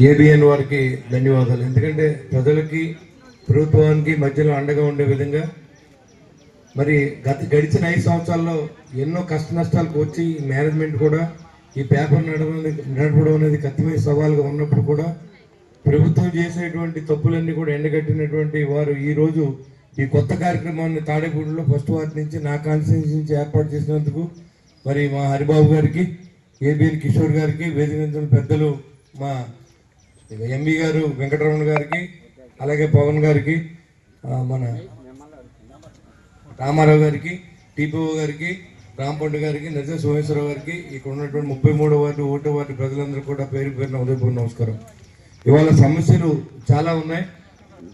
ABN వారికి ధన్యవాదాలు. ఎందుకంటే ప్రజలకి ప్రభుత్వానికి మధ్యలో అండగా ఉండే విధంగా మరి గడిచిన 5 సంవత్సరాల్లో ఎన్నో కష్ట నష్టాలకు వచ్చి మేనేజ్మెంట్ కూడా ఈ పేపర్ నడపడం అనేది కత్తిమీద సవాలుగా ఉన్నప్పుడు కూడా ప్రభుత్వం చేసేటువంటి తప్పులన్నీ కూడా ఎండగట్టినటువంటి వారు ఈరోజు ఈ కొత్త కార్యక్రమాన్ని తాడేపూడిలో ఫస్ట్ వార్డు నుంచి నా కాన్స్టిట్యూన్సీ నుంచి ఏర్పాటు చేసినందుకు మరి మా హరిబాబు గారికి, ఏబిఎన్ కిషోర్ గారికి, వేదిక పెద్దలు మా ఎంబీ గారు వెంకటరమణ గారికి, అలాగే పవన్ గారికి, మన రామారావు గారికి, టీపీఓ గారికి, రాంపండు గారికి, నజర్ సోమేశ్వరరావు గారికి, ఇక్కడ ఉన్నటువంటి 33వ వార్డు 1వ వార్డు ప్రజలందరూ కూడా పేరు పేరున ఉదయపూర్వ నమస్కారం. ఇవాళ సమస్యలు చాలా ఉన్నాయి.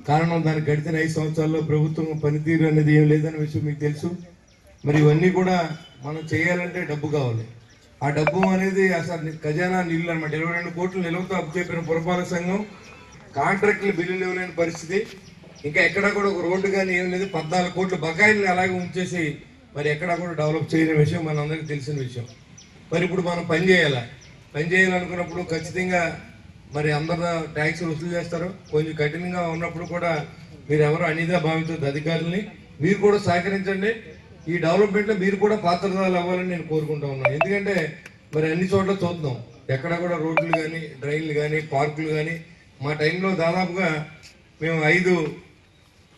కారణం దానికి గడిచిన 5 సంవత్సరాల్లో ప్రభుత్వం పనితీరు అనేది ఏం లేదనే విషయం మీకు తెలుసు. మరి ఇవన్నీ కూడా మనం చేయాలంటే డబ్బు కావాలి. ఆ డబ్బు అనేది అసలు ఖజానా నిల్లు అనమాట. 22 కోట్లు నిల్వతో అప్పచెప్పిన పురపాలక సంఘం కాంట్రాక్టులు బిల్లులు ఇవ్వలేని పరిస్థితి. ఇంకా ఎక్కడా కూడా ఒక రోడ్డు కానీ ఏం లేదు. 14 కోట్ల బకాయిల్ని అలాగే ఉంచేసి మరి ఎక్కడా కూడా డెవలప్ చేయని విషయం మనందరికీ తెలిసిన విషయం. మరి ఇప్పుడు మనం పని చేయాలనుకున్నప్పుడు ఖచ్చితంగా మరి అందరూ ట్యాక్స్ వసూలు చేస్తారు. కొంచెం కఠినంగా ఉన్నప్పుడు కూడా మీరు ఎవరు అనిదా భావించవద్దు. అధికారులని మీరు కూడా సహకరించండి. ఈ డెవలప్మెంట్లో మీరు కూడా పాత్రదారులు అవ్వాలని నేను కోరుకుంటా ఉన్నాను. ఎందుకంటే మరి అన్ని చోట్ల చూద్దాం, ఎక్కడ కూడా రోడ్లు కానీ, డ్రైన్లు కానీ, పార్కులు కానీ. మా టైంలో దాదాపుగా మేము 5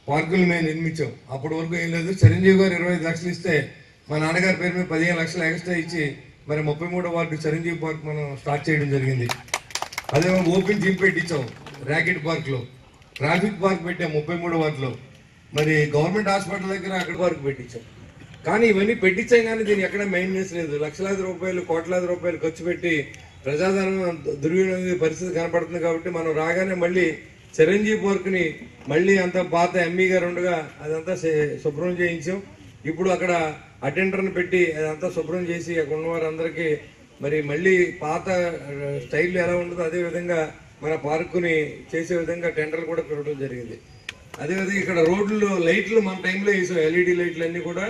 పార్కులు మేము నిర్మించాం. అప్పటి వరకు ఏం లేదు. చిరంజీవి గారు 25 లక్షలు ఇస్తే మా నాన్నగారి పేరు మీద 15 లక్షలు ఎక్స్ట్రా ఇచ్చి మరి 33వ వార్డు చిరంజీవి పార్క్ మనం స్టార్ట్ చేయడం జరిగింది. అదే ఓపెన్ జిమ్ పెట్టించాం ర్యాకెట్ పార్క్లో, ట్రాఫిక్ పార్క్ పెట్టాం 33వ వార్డులో, మరి గవర్నమెంట్ హాస్పిటల్ దగ్గర అక్కడ పార్క్ పెట్టించాం. కానీ ఇవన్నీ పెట్టించాం కానీ దీన్ని ఎక్కడ మెయింటెనెన్స్ లేదు. లక్షలాది రూపాయలు, కోట్లాది రూపాయలు ఖర్చు పెట్టి ప్రజాధనం దుర్వినియోగ పరిస్థితి కనపడుతుంది. కాబట్టి మనం రాగానే మళ్ళీ చిరంజీవి పార్క్ని మళ్ళీ అంతా పాత ఎంఈ గారు ఉండగా అదంతా శుభ్రం చేయించాం. ఇప్పుడు అక్కడ అటెండర్ని పెట్టి అదంతా శుభ్రం చేసి అక్కడ ఉన్న వారందరికీ మరి మళ్ళీ పాత స్టైల్ ఎలా ఉంటుందో అదే విధంగా మన పార్కుని చేసే విధంగా టెండర్లు కూడా పెట్టడం జరిగింది. అదేవిధంగా ఇక్కడ రోడ్లు లైట్లు మన టైంలో వేసాం. ఎల్ఈడి లైట్లు అన్ని కూడా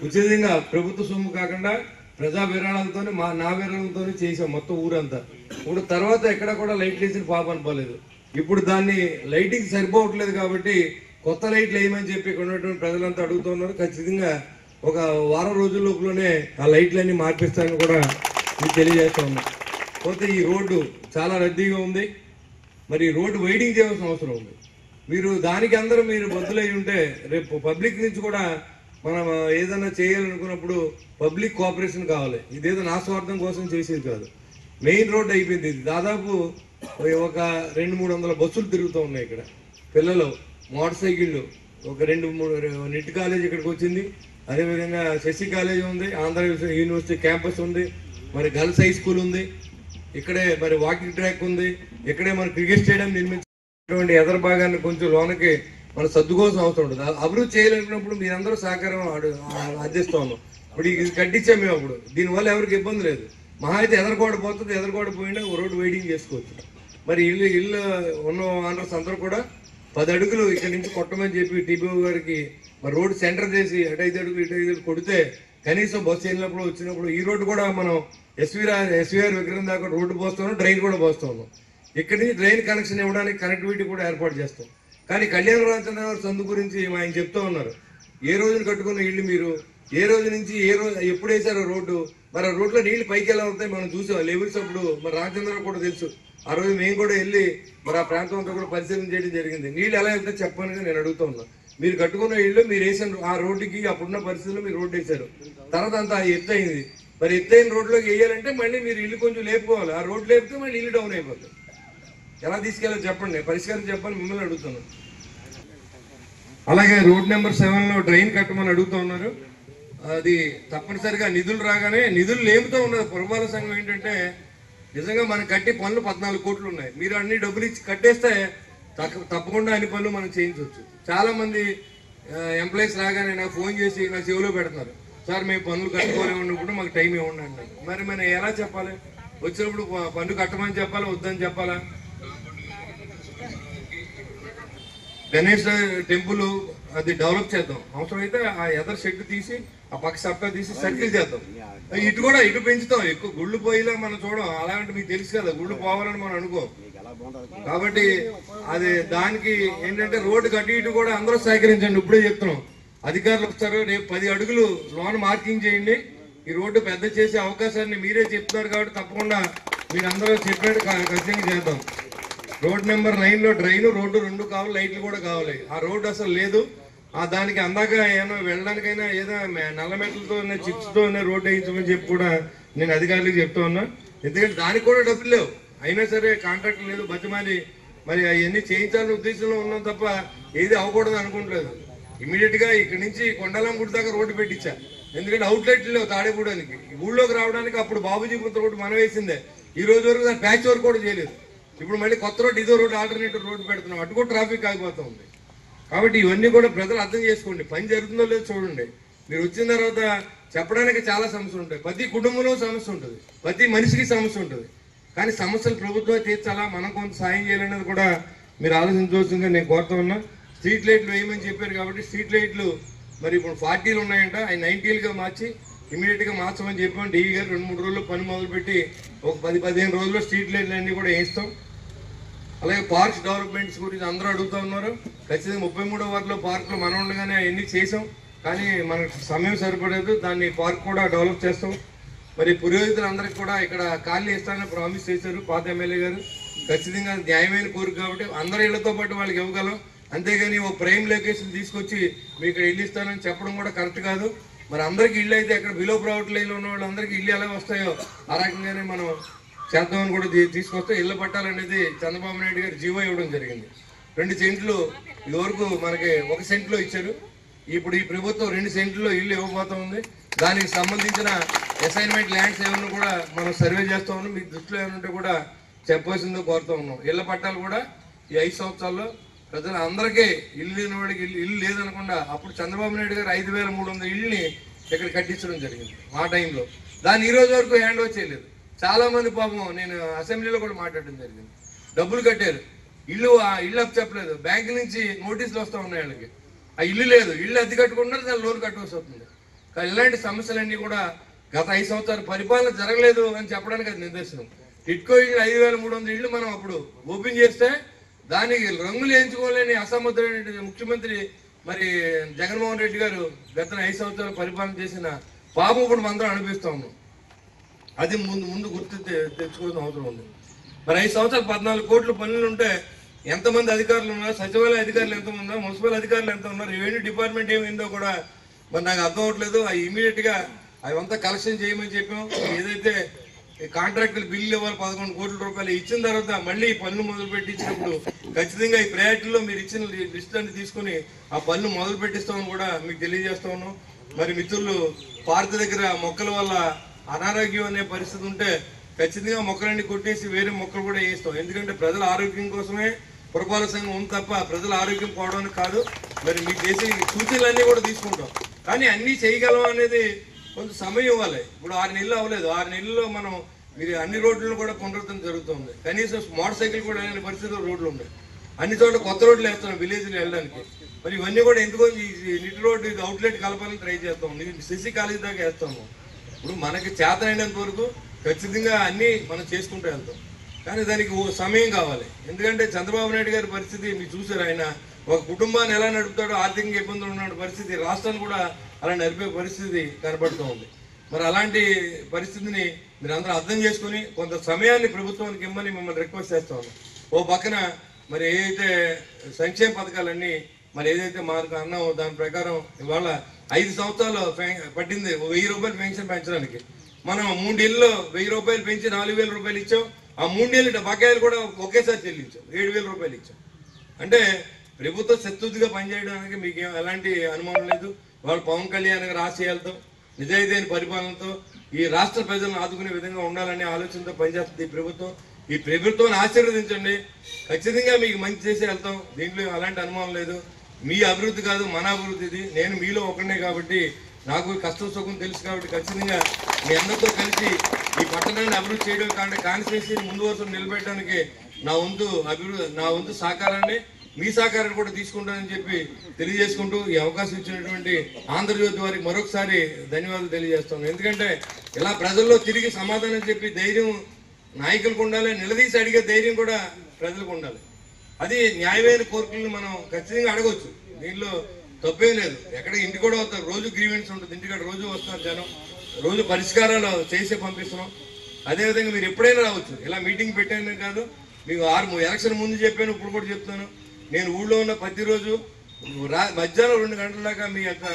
ఉచితంగా ప్రభుత్వ సొమ్ము కాకుండా ప్రజా విరాళాలతో నా విరాళాలతో చేసాం మొత్తం ఊరంతా. ఇప్పుడు తర్వాత ఎక్కడ కూడా లైట్లు వేసిన పాప అనుకోలేదు. ఇప్పుడు దాన్ని లైటింగ్ సరిపోవట్లేదు కాబట్టి కొత్త లైట్లు వేయమని చెప్పి ఇక్కడ ఉన్నటువంటి ప్రజలంతా అడుగుతున్నారు. ఖచ్చితంగా ఒక వారం రోజుల లోపలనే ఆ లైట్లన్నీ మార్పిస్తానని కూడా మీకు తెలియజేస్తా ఉన్నా. పోతే ఈ రోడ్డు చాలా రద్దీగా ఉంది. మరి రోడ్డు వైడింగ్ చేయాల్సిన అవసరం ఉంది. మీరు దానికి అందరూ మీరు బద్దులై ఉంటే రేపు పబ్లిక్ నుంచి కూడా మనం ఏదైనా చేయాలనుకున్నప్పుడు పబ్లిక్ కోఆపరేషన్ కావాలి. ఇదేదో నా స్వార్థం కోసం చేసేది కాదు. మెయిన్ రోడ్ అయిపోయింది. ఇది దాదాపు ఒక 200-300 బస్సులు తిరుగుతూ ఉన్నాయి. ఇక్కడ పిల్లలు, మోటార్ సైకిళ్ళు, ఒక 2-3 నెట్ కాలేజ్ ఇక్కడికి వచ్చింది. అదేవిధంగా శశి కాలేజ్ ఉంది, ఆంధ్ర యూనివర్సిటీ క్యాంపస్ ఉంది, మరి గర్ల్స్ హై స్కూల్ ఉంది, ఇక్కడే మరి వాకింగ్ ట్రాక్ ఉంది, ఇక్కడే మన క్రికెట్ స్టేడియం నిర్మించినటువంటి ఎదర భాగాన్ని కొంచెం లోనకి మనం సర్దుకోవాల్సిన అవసరం ఉంటుంది. అభివృద్ధి చేయాలనుకున్నప్పుడు మీరందరూ సహకారం అందిస్తా ఉన్నాం. ఇప్పుడు ఇది కట్టించాం మేము. అప్పుడు దీనివల్ల ఎవరికి ఇబ్బంది లేదు. మహా అయితే ఎదరకోట పోతుంది, ఎదరకోట పోయినా రోడ్డు వెయిటింగ్ చేసుకోవచ్చు. మరి ఇల్లు ఉన్న ఆనర్స్ అందరూ కూడా 10 అడుగులు ఇక్కడ నుంచి కొట్టమని చెప్పి టీపీఓ గారికి మరి రోడ్డు సెంటర్ చేసి అటు 5 అడుగులు ఇటు 5 అడుగులు కొడితే కనీసం బస్సు వెళ్ళినప్పుడు వచ్చినప్పుడు ఈ రోడ్డు కూడా మనం ఎస్వీఆర్ విగ్రహం దాకా రోడ్డు పోస్తాం, డ్రైన్ కూడా పోస్తా ఉన్నాం. ఇక్కడి నుంచి డ్రైన్ కనెక్షన్ ఇవ్వడానికి కనెక్టివిటీ కూడా ఏర్పాటు చేస్తాం. కానీ కళ్యాణ రామచంద్ర గారు సందు గురించి ఆయన చెప్తా ఉన్నారు. ఏ రోజున కట్టుకున్న ఇల్లు మీరు ఏ రోజు నుంచి ఎప్పుడు వేసారో రోడ్డు, మరి ఆ రోడ్లో నీళ్లు పైకి ఎలా ఉంటాయి మనం చూసాం. లెవెల్స్ అప్పుడు మరి రామచంద్ర కూడా తెలుసు. ఆ రోజు మేము కూడా వెళ్ళి మరి ఆ ప్రాంతం అంతా కూడా పరిశీలన చేయడం జరిగింది. నీళ్ళు ఎలా వెళ్తాయి చెప్పని నేను అడుగుతా ఉన్నా. మీరు కట్టుకున్న ఇల్లు మీరు వేసారు ఆ రోడ్డుకి, అప్పుడున్న పరిస్థితుల్లో మీరు రోడ్డు వేశారు. తర్వాత అంతా ఎత్తు అయింది. మరి ఎత్తైన రోడ్లోకి వేయాలంటే మళ్ళీ మీరు ఇల్లు కొంచెం లేపుకోవాలి. ఆ రోడ్డు లేపితే మళ్ళీ ఇల్లు డౌన్ అయిపోతుంది. ఎలా తీసుకెళ్ళాలి చెప్పండి, పరిష్కారం చెప్పని మిమ్మల్ని అడుగుతున్నాను. అలాగే రోడ్ నెంబర్ 7లో డ్రైన్ కట్టమని అడుగుతూ ఉన్నారు. అది తప్పనిసరిగా నిధులు రాగానే నిధులు లేపుతూ ఉన్నది పురపాలక సంఘం. ఏంటంటే నిజంగా మనం కట్టే పనులు 14 కోట్లు ఉన్నాయి. మీరు అన్ని డబ్బులు ఇచ్చి కట్టేస్తే తప్పకుండా అన్ని పనులు మనం చేయించవచ్చు. చాలా మంది ఎంప్లాయీస్ రాగానే నాకు ఫోన్ చేసి నా చెవిలో పెడుతున్నారు, సార్ మేము పనులు కట్టుకోలేమన్నప్పుడు మాకు టైం ఇవ్వండి అంటారు. మరి మనం ఎలా చెప్పాలి? వచ్చినప్పుడు పన్ను కట్టమని చెప్పాలా, వద్దని చెప్పాలా? గణేష్ టెంపుల్ అది డెవలప్ చేద్దాం. అవసరమైతే ఆ ఎదర్ షెడ్ తీసి ఆ పక్క సప్తా తీసి సర్కిల్ చేద్దాం. ఇటు పెంచుతాం. ఎక్కువ గుళ్ళు పోయిలా మనం చూడం. అలాంటి మీకు తెలుసు కదా, గుళ్ళు పోవాలని మనం అనుకోం. కాబట్టి అది దానికి ఏంటంటే రోడ్డు కట్టి ఇటు కూడా అందరూ సహకరించండి. ఇప్పుడే చెప్తున్నాం, అధికారులు వస్తారు, రేపు 10 అడుగులు లోన్ మార్కింగ్ చేయండి. ఈ రోడ్డు పెద్ద చేసే అవకాశాన్ని మీరే చెప్తున్నారు కాబట్టి తప్పకుండా మీరు అందరూ చెప్పినట్టు ఖచ్చితంగా చేద్దాం. రోడ్ నెంబర్ 9లో డ్రైన్, రోడ్డు 2 కావాలి, లైట్లు కూడా కావాలి. ఆ రోడ్డు అసలు లేదు. దానికి అందాక ఏమైనా వెళ్ళడానికైనా ఏదో నల్ల మెట్లతో చిప్స్తో రోడ్డు వేయించమని చెప్పి కూడా నేను అధికారులకు చెప్తా ఉన్నా. ఎందుకంటే దానికి కూడా డబ్బులు లేవు. అయినా సరే కాంట్రాక్ట్ లేదు, బతిమాలి మరి అవన్నీ చేయించాలనే ఉద్దేశంలో ఉన్నాం తప్ప ఏది అవ్వకూడదు అనుకుంటలేదు. ఇమీడియట్ గా ఇక్కడ నుంచి కొండలం గుడి దాకా రోడ్డు పెట్టించా. ఎందుకంటే అవుట్లెట్లు లేవు తాడేపూడానికి. ఊళ్ళోకి రావడానికి అప్పుడు బాబుజీ పుత్ర రోడ్డు మనం వేసిందే. ఈ రోజు వరకు దాని ప్యాచ్ వర్క్ కూడా చేయలేదు. ఇప్పుడు మళ్ళీ కొత్త రోడ్డు, ఇదో రోడ్డు, ఆల్టర్నేటివ్ రోడ్డు పెడుతున్నాం. అటు కూడా ట్రాఫిక్ ఆగిపోతా ఉంది. కాబట్టి ఇవన్నీ కూడా ప్రజలు అర్థం చేసుకోండి. పని జరుగుతుందో లేదో చూడండి. మీరు వచ్చిన తర్వాత చెప్పడానికి చాలా సమస్యలు ఉంటాయి. ప్రతి కుటుంబంలో సమస్య ఉంటుంది, ప్రతి మనిషికి సమస్య ఉంటుంది. కానీ సమస్యలు ప్రభుత్వమే తీర్చాలా, మనం కొంత సాయం చేయాలనేది కూడా మీరు ఆలోచించవలసిందిగా నేను కోరుతా ఉన్నా. స్ట్రీట్ లైట్లు వేయమని చెప్పారు కాబట్టి స్ట్రీట్ లైట్లు మరి ఇప్పుడు 40లు ఉన్నాయంట, అవి 90లుగా మార్చి ఇమీడియట్ గా మార్చమని చెప్పాం. డీఈ గారు 2-3 రోజుల్లో పని మొదలుపెట్టి ఒక 10-15 రోజుల్లో స్ట్రీట్ లైట్లు అన్ని కూడా వేయిస్తాం. అలాగే పార్క్స్ డెవలప్మెంట్స్ గురించి అందరూ అడుగుతూ ఉన్నారు. ఖచ్చితంగా 33వ వార్డులో పార్కులు మనం ఉండగానే అవన్నీ చేసాం, కానీ మనకు సమయం సరిపడలేదు. దాన్ని పార్క్ కూడా డెవలప్ చేస్తాం. మరి పురోహితులందరికీ కూడా ఇక్కడ ఖాళీ ఇస్తానని ప్రామిస్ చేశారు పాత ఎమ్మెల్యే గారు. ఖచ్చితంగా న్యాయమైన కోరిక కాబట్టి అందరి ఇళ్లతో పాటు వాళ్ళకి ఇవ్వగలం. అంతేగాని ఓ ప్రైమ్ లొకేషన్ తీసుకొచ్చి మీకు ఇక్కడ ఇల్లు ఇస్తానని చెప్పడం కూడా కరెక్ట్ కాదు. మరి అందరికి ఇల్లు అయితే అక్కడ బిలో ప్రావర్టీ లైన్లో ఉన్న వాళ్ళందరికీ ఇల్లు ఎలా వస్తాయో ఆ రకంగానే మనం చేద్దామని కూడా తీసుకొస్తే ఇళ్ల పట్టాలనేది చంద్రబాబు నాయుడు గారు జీవో ఇవ్వడం జరిగింది. 2 సెంట్లు ఇదివరకు మనకి 1 సెంట్లో ఇచ్చారు. ఇప్పుడు ఈ ప్రభుత్వం 2 సెంట్లో ఇల్లు ఇవ్వబోతా ఉంది. దానికి సంబంధించిన అసైన్మెంట్ ల్యాండ్స్ ఏమన్నా కూడా మనం సర్వే చేస్తూ ఉన్నాం. మీ దృష్టిలో ఏమంటే కూడా చెప్పవలసిందో కోరుతూ ఉన్నాం. ఇళ్ల పట్టాలు కూడా ఈ 5 సంవత్సరాల్లో ప్రజలు అందరికీ ఇల్లు లేని వాడికి ఇల్లు లేదనకుండా అప్పుడు చంద్రబాబు నాయుడు గారు 5,300 ఇళ్ళని ఇక్కడ కట్టించడం జరిగింది ఆ టైంలో. దాన్ని ఈ రోజు వరకు హ్యాండ్ ఓవర్ చేయలేదు. చాలా మంది పాపం నేను అసెంబ్లీలో కూడా మాట్లాడడం జరిగింది. డబ్బులు కట్టారు, ఇల్లు అప్పు చెప్పలేదు. బ్యాంకు నుంచి నోటీసులు వస్తూ ఉన్నాయి వాళ్ళకి. ఆ ఇల్లు లేదు, ఇల్లు అద్దె కట్టుకుంటున్నారు, దాని లోన్ కట్టవలసి వస్తుంది. కానీ ఇలాంటి సమస్యలన్నీ కూడా గత 5 సంవత్సరాలు పరిపాలన జరగలేదు అని చెప్పడానికి అది నిదర్శనం. టిట్కో ఇల్లు 5,300 ఇళ్ళు మనం అప్పుడు ఓపెన్ చేస్తే దానికి రంగులు వేయించుకోలేని అసమర్థుడైన ముఖ్యమంత్రి మరి జగన్మోహన్ రెడ్డి గారు గత 5 సంవత్సరాలు పరిపాలన చేసిన పాపం ఇప్పుడు మనందరం అనిపిస్తా ఉన్నాం. అది ముందు గుర్తు తెచ్చుకోవాల్సిన అవసరం ఉంది. మరి 5 సంవత్సరాలు 14 కోట్ల పనులు ఉంటే ఎంతమంది అధికారులు ఉన్నారు, సచివాలయ అధికారులు ఎంతమంది ఉన్నారు, మున్సిపల్ అధికారులు ఎంత ఉన్నారు, రెవెన్యూ డిపార్ట్మెంట్ ఏమైందో కూడా మరి నాకు అర్థం అవట్లేదు. అవి ఇమీడియట్ గా అవంతా కలెక్షన్ చేయమని చెప్పాం. ఏదైతే కాంట్రాక్టులు బిల్లు ఇవ్వాలి 11 కోట్ల రూపాయలు ఇచ్చిన తర్వాత మళ్ళీ పనులు మొదలు పెట్టించినప్పుడు ఖచ్చితంగా ఈ ప్రయారిటీలో మీరు ఇచ్చిన లిస్ట్ అన్ని తీసుకుని ఆ పనులు మొదలు పెట్టిస్తామని కూడా మీకు తెలియజేస్తా ఉన్నాం. మరి మిత్రులు పార్క్ దగ్గర మొక్కల వల్ల అనారోగ్యం అనే పరిస్థితి ఉంటే ఖచ్చితంగా మొక్కలన్నీ కొట్టేసి వేరే మొక్కలు కూడా వేస్తాం. ఎందుకంటే ప్రజల ఆరోగ్యం కోసమే పురపాలక సంఘం ఉంది తప్ప ప్రజల ఆరోగ్యం పోవడానికి కాదు. మరి మీకు చేసే సూచనలన్నీ కూడా తీసుకుంటాం, కానీ అన్నీ చేయగలం అనేది కొంచెం సమయం ఇవ్వాలి. ఇప్పుడు 6 నెలలు అవ్వలేదు. 6 నెలల్లో మనం మీరు అన్ని రోడ్లను కూడా పునరుద్ధరణ జరుగుతుంది. కనీసం మోటార్ సైకిల్ కూడా వెళ్ళిన పరిస్థితుల్లో రోడ్లు ఉన్నాయి. అన్ని చోట్ల కొత్త రోడ్లు వేస్తున్నాం విలేజ్లో వెళ్ళడానికి. మరి ఇవన్నీ కూడా ఎందుకో ఈ నిటి రోడ్డు ఇది అవుట్లెట్ కలపాలని ట్రై చేస్తాం. సిసి కాలేజీ దాకా వేస్తాము. ఇప్పుడు మనకి చేతనైనంత వరకు ఖచ్చితంగా అన్నీ మనం చేసుకుంటూ వెళ్తాం, కానీ దానికి సమయం కావాలి. ఎందుకంటే చంద్రబాబు నాయుడు గారి పరిస్థితి మీరు చూసారు. ఆయన ఒక కుటుంబాన్ని ఎలా నడుపుతాడో, ఆర్థికంగా ఇబ్బందులు ఉన్న పరిస్థితి, రాష్ట్రాన్ని కూడా అలా నడిపే పరిస్థితి కనబడుతూ ఉంది. మరి అలాంటి పరిస్థితిని మీరు అందరూ అర్థం చేసుకుని కొంత సమయాన్ని ప్రభుత్వానికి ఇమ్మని మిమ్మల్ని రిక్వెస్ట్ చేస్తాం. ఓ పక్కన మరి ఏదైతే సంక్షేమ పథకాలన్నీ మరి ఏదైతే మార్కు అన్నామో దాని ప్రకారం ఇవాళ 5 సంవత్సరాలు పట్టింది 1000 రూపాయలు పెన్షన్ పెంచడానికి. మనం 3 ఏళ్ళలో 1000 రూపాయలు పెంచి 4000 రూపాయలు ఇచ్చాం. ఆ 3 ఏళ్ళు బకాయిలు కూడా ఒకేసారి చెల్లించాం, 7000 రూపాయలు ఇచ్చాం. అంటే ప్రభుత్వం సత్తుగా పనిచేయడానికి మీకు ఎలాంటి అనుమానం లేదు. వాళ్ళు పవన్ కళ్యాణ్ గారి ఆశయాలతో నిజాయితీ అయిన పరిపాలనతో ఈ రాష్ట్ర ప్రజలను ఆదుకునే విధంగా ఉండాలనే ఆలోచనతో పనిచేస్తుంది ఈ ప్రభుత్వం. ఈ ప్రభుత్వాన్ని ఆశీర్వదించండి, ఖచ్చితంగా మీకు మంచి చేసి వెళ్తాం. దీంట్లో అలాంటి అనుమానం లేదు. మీ అభివృద్ధి కాదు మన అభివృద్ధి ఇది. నేను మీలో ఒకనే కాబట్టి నాకు కష్టం సుఖం తెలుసు కాబట్టి ఖచ్చితంగా మీ అందరితో కలిసి ఈ పట్టణాన్ని అభివృద్ధి చేయడం కాన్స్టిట్యూన్సీని ముందు వరుస నిలబెట్టడానికి నా వంతు సహకారాన్ని మీ సహకారాన్ని కూడా తీసుకుంటానని చెప్పి తెలియజేసుకుంటూ ఈ అవకాశం ఇచ్చినటువంటి ఆంధ్రజ్యోతి వారికి మరొకసారి ధన్యవాదాలు తెలియజేస్తున్నాను. ఎందుకంటే ఇలా ప్రజల్లో తిరిగి సమాధానం చెప్పి ధైర్యం నాయకులకు ఉండాలి, నిలదీసి అడిగే ధైర్యం కూడా ప్రజలకు ఉండాలి. అది న్యాయమైన కోరికలను మనం ఖచ్చితంగా అడగవచ్చు, దీనిలో తప్పేం లేదు. ఎక్కడ ఇంటి కూడా వస్తారు, రోజు గ్రీవెన్స్ ఉంటుంది, ఇంటికాడ రోజు వస్తున్నారు జనం, రోజు పరిష్కారాలు చేసే పంపిస్తున్నాం. అదేవిధంగా మీరు ఎప్పుడైనా రావచ్చు, ఇలా మీటింగ్ పెట్టాను కాదు, మీకు ఎలక్షన్ ముందు చెప్పాను, ఇప్పుడు కూడా చెప్తాను. నేను ఊళ్ళో ఉన్న ప్రతిరోజు మధ్యాహ్నం 2 గంటల దాకా మీ యొక్క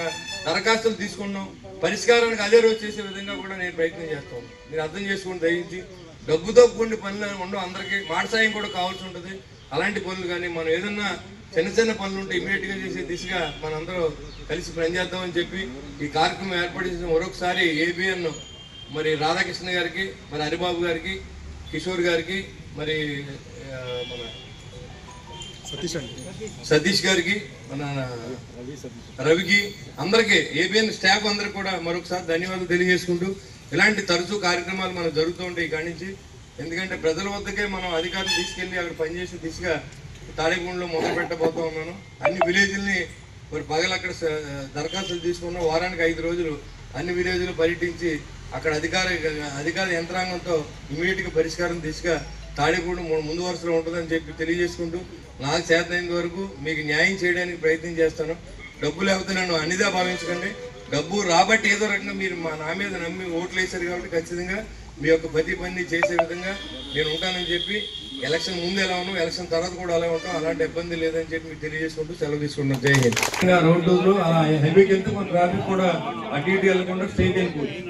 దరఖాస్తులు తీసుకున్నాం, పరిష్కారానికి అదే రోజు చేసే విధంగా కూడా నేను ప్రయత్నం చేస్తాను. మీరు అర్థం చేసుకుని దయించి డబ్బుతో కొన్ని పనులు ఉండవు, అందరికీ మాట సాయం కూడా కావాల్సి ఉంటుంది. అలాంటి పనులు కానీ మనం ఏదన్నా చిన్న చిన్న పనులు ఉంటే ఇమీడియట్ గా చేసే దిశగా మనందరూ కలిసి పనిచేద్దామని చెప్పి ఈ కార్యక్రమం ఏర్పాటు చేసిన మరొకసారి ఏబిఎన్ మరి రాధాకృష్ణ గారికి, మరి హరిబాబు గారికి, కిషోర్ గారికి, మరి మన సతీష్ గారికి, మన రవికి, అందరికీ ఏబిఎన్ స్టాఫ్ అందరికి కూడా మరొకసారి ధన్యవాదాలు తెలియజేసుకుంటూ ఇలాంటి తరచూ కార్యక్రమాలు మనకు జరుగుతూ ఉంటాయి ఇక్కడి నుంచి. ఎందుకంటే ప్రజల వద్దకే మనం అధికారులు తీసుకెళ్లి అక్కడ పనిచేసే దిశగా తాడేపూడిలో మొదలు పెట్టబోతా ఉన్నాను. అన్ని విలేజ్ని మరి పగలు అక్కడ దరఖాస్తులు తీసుకున్నాం. వారానికి 5 రోజులు అన్ని విలేజ్లు పర్యటించి అక్కడ అధికార యంత్రాంగంతో ఇమీడియట్ గా పరిష్కారం దిశగా తాడేపూడి ముందు వరుసలో ఉంటుందని చెప్పి తెలియజేసుకుంటూ నాకు చేతనైనంత వరకు మీకు న్యాయం చేయడానికి ప్రయత్నం చేస్తాను. డబ్బు లేకపోతే నన్ను అన్నిదా భావించకండి. డబ్బు రాబట్టి ఏదో రకంగా మీరు నా మీద నమ్మి ఓట్లు వేశారు కాబట్టి ఖచ్చితంగా మీ యొక్క ప్రతి పని చేసే విధంగా నేను ఉంటానని చెప్పి, ఎలక్షన్ ముందు ఎలా ఉన్నాం, ఎలక్షన్ తర్వాత కూడా అలా ఉంటాం, అలాంటి ఇబ్బంది లేదని చెప్పి మీకు తెలియజేసుకుంటూ సెలవు తీసుకుంటాం. జై హింద్. రోడ్లు హెవీకి వెళ్తే మన ట్రాఫిక్ కూడా అటు ఇటు వెళ్లకుండా స్ట్రైట్ వెళ్ళిపోతుంది.